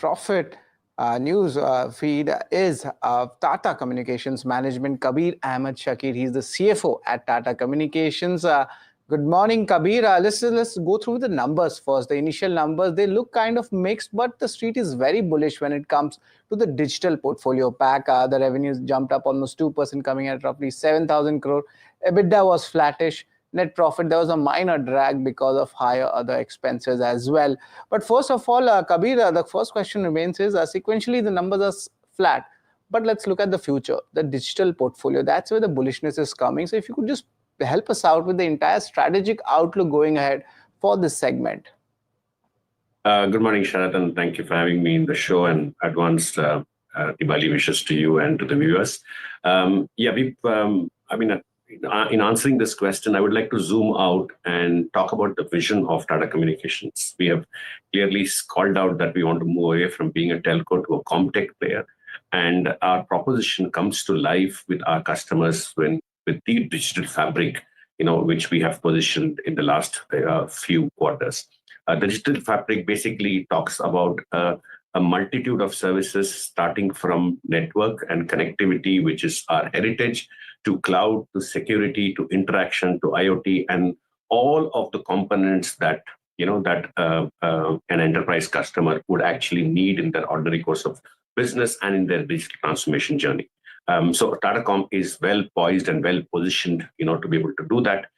Profit news feed is Tata Communications Management, Kabir Shakir. He's the CFO at Tata Communications. Good morning, Kabir. Let's go through the numbers first. The initial numbers, they look kind of mixed, but the street is very bullish when it comes to the digital portfolio pack. The revenues jumped up almost 2%, coming at roughly 7,000 crore. EBITDA was flattish. Net profit, there was a minor drag because of higher other expenses as well. But first of all, Kabir, the first question remains is sequentially the numbers are flat. But let's look at the future, the digital portfolio. That's where the bullishness is coming. So if you could just help us out with the entire strategic outlook going ahead for this segment. Good morning, Sharath, and thank you for having me in the show, and advanced Diwali wishes to you and to the viewers. In answering this question, I would like to zoom out and talk about the vision of Tata Communications. We have clearly called out that we want to move away from being a telco to a comtech player, and our proposition comes to life with our customers with the digital fabric, which we have positioned in the last few quarters. The digital fabric basically talks about a multitude of services, starting from network and connectivity, which is our heritage, to cloud, to security, to interaction, to IoT, and all of the components that an enterprise customer would actually need in their ordinary course of business and in their digital transformation journey. So Tata Comm is well poised and well positioned, to be able to do that.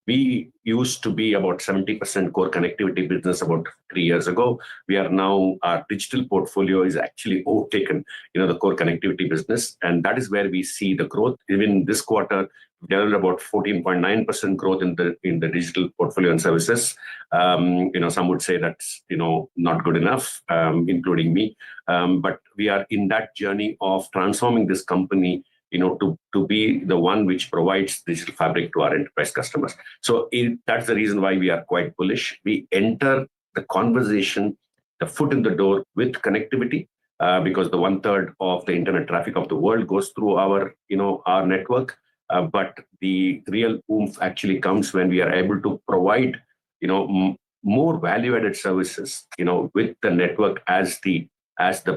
We used to be about 70% core connectivity business about 3 years ago. We are now, our digital portfolio is actually overtaken, the core connectivity business. And that is where we see the growth. Even this quarter, we are about 14.9% growth in the digital portfolio and services. Some would say that's, not good enough, including me. But we are in that journey of transforming this company to be the one which provides digital fabric to our enterprise customers. So that's the reason why we are quite bullish. We enter the conversation, the foot in the door with connectivity, because the 1/3 of the internet traffic of the world goes through our network. But the real oomph actually comes when we are able to provide, more value-added services, with the network as the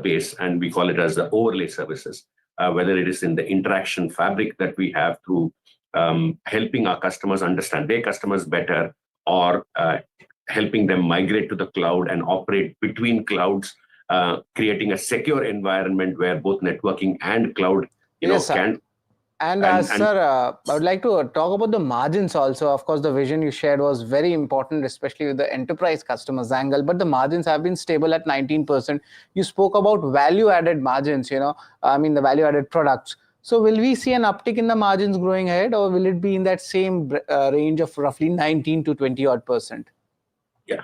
base, and we call it as the overlay services. Whether it is in the interaction fabric that we have through helping our customers understand their customers better, or helping them migrate to the cloud and operate between clouds, creating a secure environment where both networking and cloud can. And sir, I would like to talk about the margins also. Of course, the vision you shared was very important, especially with the enterprise customers angle. But the margins have been stable at 19%. You spoke about value-added margins, the value-added products. So will we see an uptick in the margins growing ahead, or will it be in that same range of roughly 19 to 20-odd%? Yeah.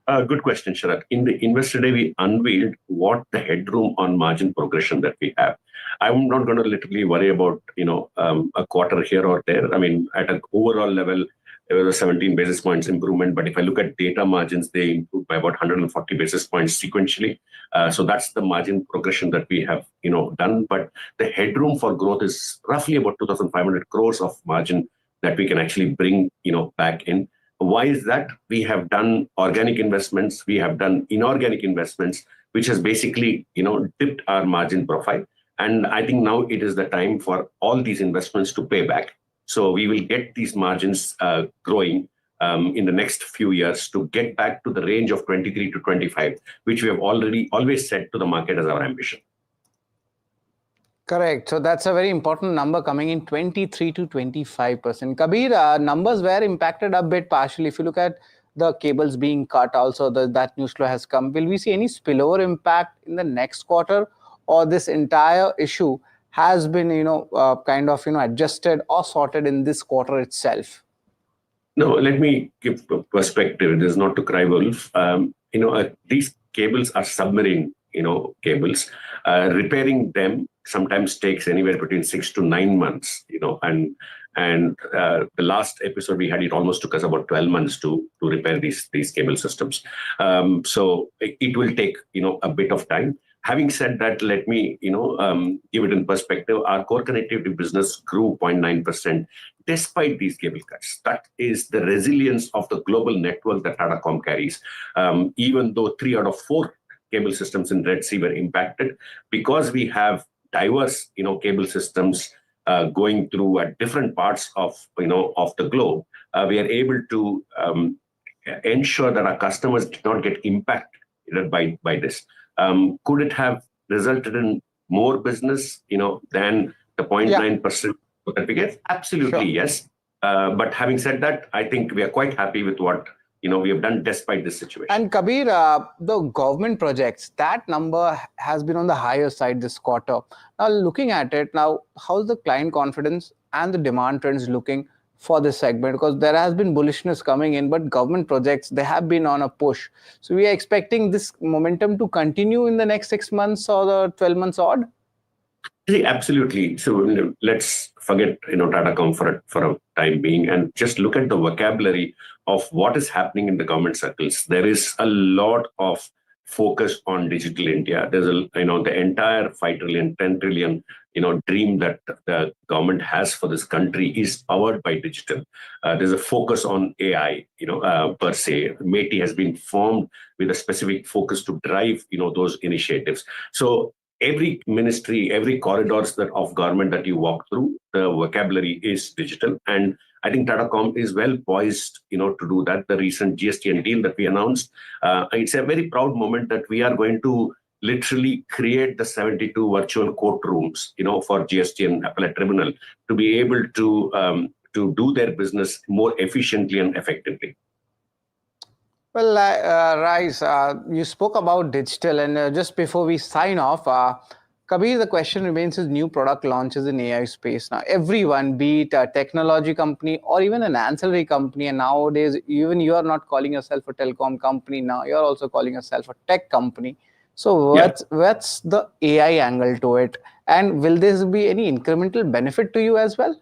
Good question, Sharath. In the Investor Day, we unveiled what the headroom on margin progression that we have. I'm not going to literally worry about, a quarter here or there. I mean, at an overall level, there was a 17 basis points improvement. But if I look at data margins, they improved by about 140 basis points sequentially. So that's the margin progression that we have, done. But the headroom for growth is roughly about 2,500 crores of margin that we can actually bring, back in. Why is that? We have done organic investments, we have done inorganic investments, which has basically, dipped our margin profile. And I think now it is the time for all these investments to pay back. So we will get these margins growing in the next few years to get back to the range of 23 to 25, which we have always said to the market as our ambition. Correct. So that's a very important number coming in, 23 to 25%. Kabir, numbers were impacted a bit partially. If you look at the cables being cut, also that news flow has come. Will we see any spillover impact in the next quarter, or this entire issue has been, adjusted or sorted in this quarter itself? No, let me give a perspective. It is not to cry wolf. These cables are submarine, cables. Repairing them sometimes takes anywhere between 6 to 9 months, and the last episode we had, it almost took us about 12 months to repair these cable systems. So it will take, a bit of time. Having said that, let me, give it in perspective. Our core connectivity business grew 0.9% despite these cable cuts. That is the resilience of the global network that Tata Comm carries. Even though 3 out of 4 cable systems in Red Sea were impacted. Because we have diverse, cable systems going through at different parts of, of the globe, we are able to ensure that our customers did not get impacted by this. Could it have resulted in more business, than the 0.9% that we get? Absolutely, yes. But having said that, I think we are quite happy with what we have done despite this situation. And Kabir, the government projects, that number has been on the higher side this quarter. Now, looking at it now, how's the client confidence and the demand trends looking for this segment? Because there has been bullishness coming in, but government projects, they have been on a push. So we are expecting this momentum to continue in the next 6 months or the 12 months odd? Absolutely. So let's forget Tata Comfort for a time being and just look at the vocabulary of what is happening in the government circles. There is a lot of focus on digital India. There's the entire 5 trillion, 10 trillion dream that the government has for this country is powered by digital. There's a focus on AI, per se. MeitY has been formed with a specific focus to drive those initiatives. So every ministry, every corridors of government that you walk through, the vocabulary is digital. And I think Tata Com is well poised, to do that. The recent GSTN deal that we announced, it's a very proud moment that we are going to literally create the 72 virtual courtrooms, for GSTN appellate tribunal to be able to do their business more efficiently and effectively. Well, Rais, you spoke about digital, and just before we sign off, Kabir, the question remains is new product launches in AI space. Now, everyone, be it a technology company or even an ancillary company, and nowadays, even you are not calling yourself a telecom company, now you're also calling yourself a tech company. So what's the AI angle to it? And will this be any incremental benefit to you as well?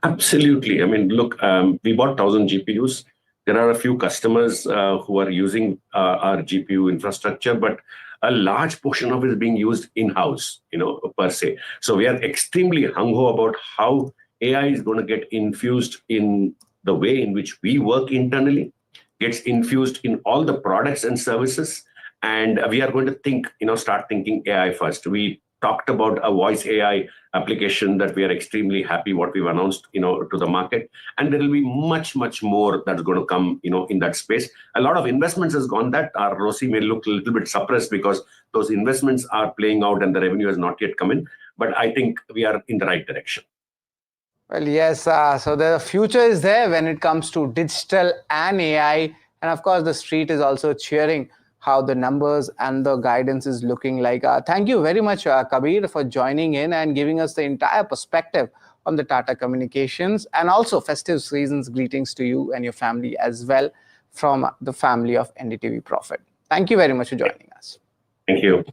Absolutely. I mean, look, we bought 1,000 GPUs. There are a few customers who are using our GPU infrastructure, but a large portion of it is being used in-house, per se. So we are extremely hung-ho about how AI is going to get infused in the way in which we work internally, gets infused in all the products and services. And we are going to start thinking AI first. We talked about a voice AI application that we are extremely happy what we've announced, to the market. And there will be much, much more that's going to come, in that space. A lot of investments has gone that. Our ROCE may look a little bit suppressed because those investments are playing out and the revenue has not yet come in. But I think we are in the right direction. Well, yes. So the future is there when it comes to digital and AI. And of course, the street is also cheering how the numbers and the guidance is looking like. Thank you very much, Kabir, for joining in and giving us the entire perspective on the Tata Communications, and also festive season's greetings to you and your family as well from the family of NDTV Profit. Thank you very much for joining us. Thank you.